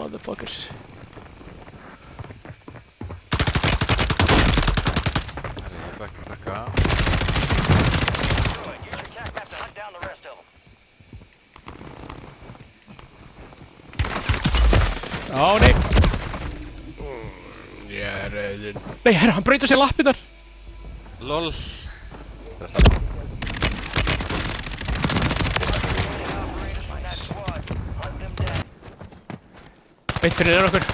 motherfuckers. Herri, ég fekk knakka. Ó, nei. Ég er rauðin. Nei, herra, hann braut á sér lappirnar. LOL. Eitt fyrir niður okkur.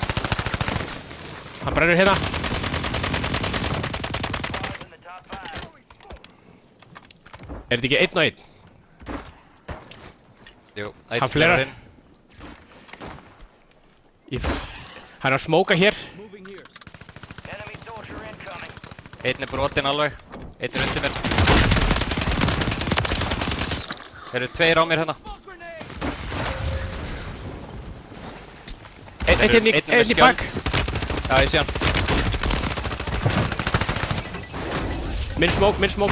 Hann brennur hérna. Er þetta ekki einn og einn? Jú, Hann flerar. Hann er að smóka hér. Einn er brotinn alveg. Einn er undir mér. Þeir eru tveir á mér hérna. Einn í bak. Já, ég sé hann. Minn smók.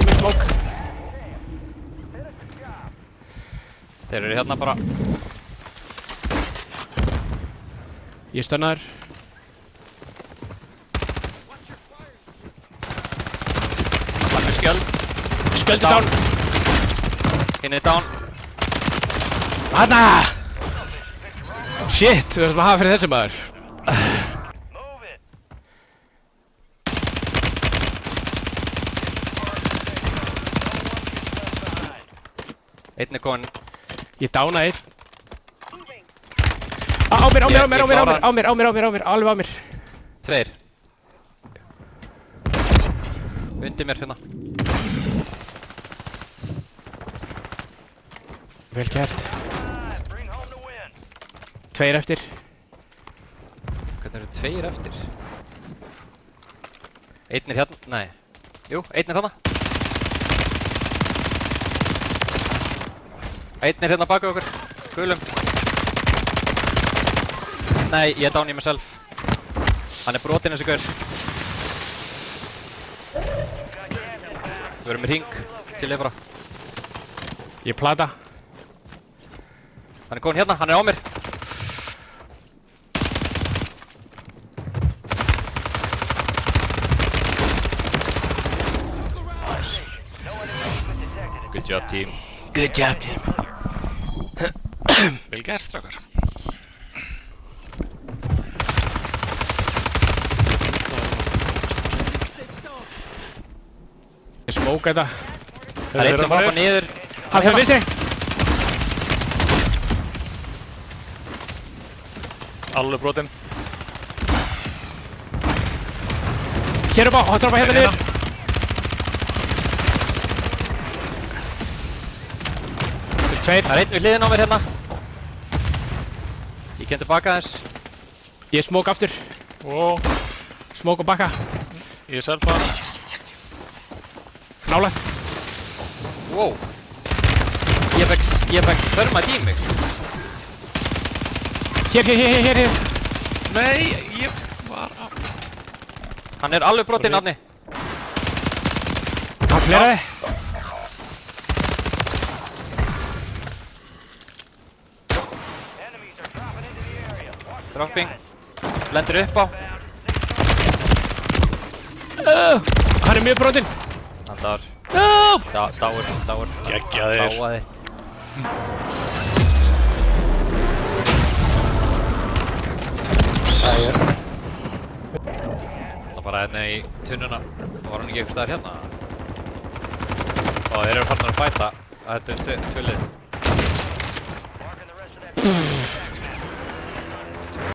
Þeir eru hérna bara. Ég er stunnaður. Hann er skjöld. Skjöldur down. Hinn er down. Hanna! Shit, þú verðum að hafa fyrir þessi maður. Einn er komin. Ég dána einn. Á mér, alveg á mér. Tveir. Undir mér hérna. Vel gert. Tveir eftir. Hvernig eru tveir eftir? Einn er hérna, nei. Jú, einn er hérna. Einn er hérna baka okkur. Gulum. Nei, ég er down í mig sjálf. Hann er brotinn þessi gaur. Við erum með hring til yfra. Ég plata. Hann er komin hérna, hann er á mér. Good job, team. Good job, team. Vel gert, strákar. Ég smóka þetta. Það er einn sem hoppa niður. Hann fyrir vinstri. Alveg brotinn. Hér upp á, hann droppa hérna niður. Tveir. Það er einn við hliðina á mér hérna. Ég kem tilbaka aðeins. Ég smók aftur. Wow. Smók og bakka. Ég er selfa. Nálægt. Wow. Ég fekk þörmað í mig. Hér. Nei, ég var á. Hann er alveg brotinn, Árni. Hann fleraði. Dropping. Lendur upp á. Hann er mjög brotinn. Hann dáur. No! Dáur. Geggjaðir. Dáaði. Það bara hérna í tunnuna. Var hann ekki einhvers staðar hérna? Þeir eru farnir að fæta. Þetta er tvö lið.